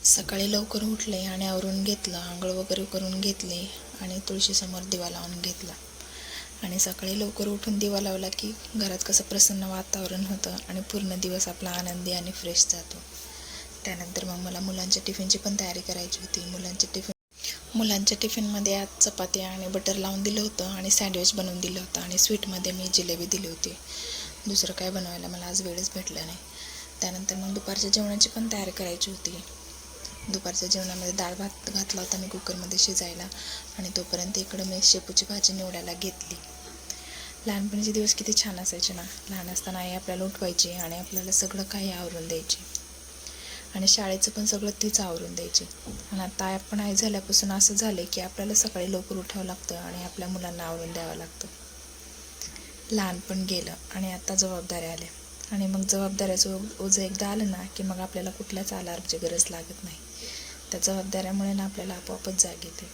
सकाळी लवकर उठले आणि आवरून घेतलं, आंघोळ वगैरे करून घेतले आणि तुळशीसमोर दिवा लावून घेतला. आणि सकाळी लवकर उठून दिवा लावला की घरात कसं प्रसन्न वातावरण होतं आणि पूर्ण दिवस आपला आनंदी आणि फ्रेश जातो. त्यानंतर मग मला मुलांच्या टिफिनची पण तयारी करायची होती. मुलांच्या टिफिनमध्ये आज चपाती आणि बटर लावून दिलं होतं आणि सँडविच बनवून दिलं होतं आणि स्वीटमध्ये मी जिलेबी दिली होती. दुसरं काय बनवायला मला आज वेळच भेटला नाही. त्यानंतर मग दुपारच्या जेवणाची पण तयारी करायची होती. दुपारच्या जेवणामध्ये डाळ भात घातला होता मी कुकरमध्ये शिजायला आणि तोपर्यंत इकडं मी शेपूची भाजी निवडायला घेतली. लहानपणीचे दिवस किती छान असायचे ना. लहान असताना आई आपल्याला उठवायची आणि आपल्याला सगळं काही आवरून द्यायची आणि शाळेचं पण सगळं तीच आवरून द्यायची. आणि आता आपण आई झाल्यापासून असं झालं की आपल्याला सकाळी लवकर उठावं लागतं आणि आपल्या मुलांना आवरून द्यावं लागतं. लहानपण गेलं आणि आता जबाबदाऱ्या आल्या आणि मग जबाबदाऱ्याचं ओझं एकदा आलं ना की मग आपल्याला कुठल्याच अलार्मची गरज लागत नाही. त्या जबाबदाऱ्यामुळे ना आपल्याला आपोआपच जाग येते.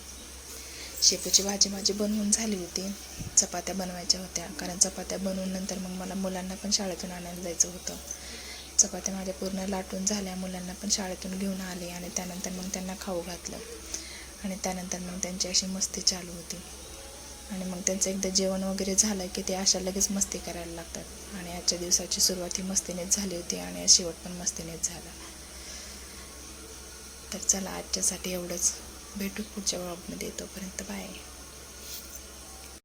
शेपूची भाजी माझी बनवून झाली होती. चपात्या बनवायच्या होत्या कारण चपात्या बनवून नंतर मग मला मुलांना पण शाळेतून आणायला जायचं होतं. चपात्या माझ्या पूर्ण लाटून झाल्या, मुलांना पण शाळेतून घेऊन आले आणि त्यानंतर मग त्यांना खाऊ घातलं आणि त्यानंतर मग त्यांची अशी मस्ती चालू होती. आणि मग त्यांचं एकदा जेवण वगैरे झालं की ते अशा लगेच मस्ती करायला लागतात आणि आजच्या दिवसाची सुरुवात ही मस्तीनेच झाली होती आणि शेवट पण मस्तीनेच झाला. तर चला, आजच्यासाठी एवढंच. भेटू पुढच्या व्लॉगमध्ये. तोपर्यंत बाय.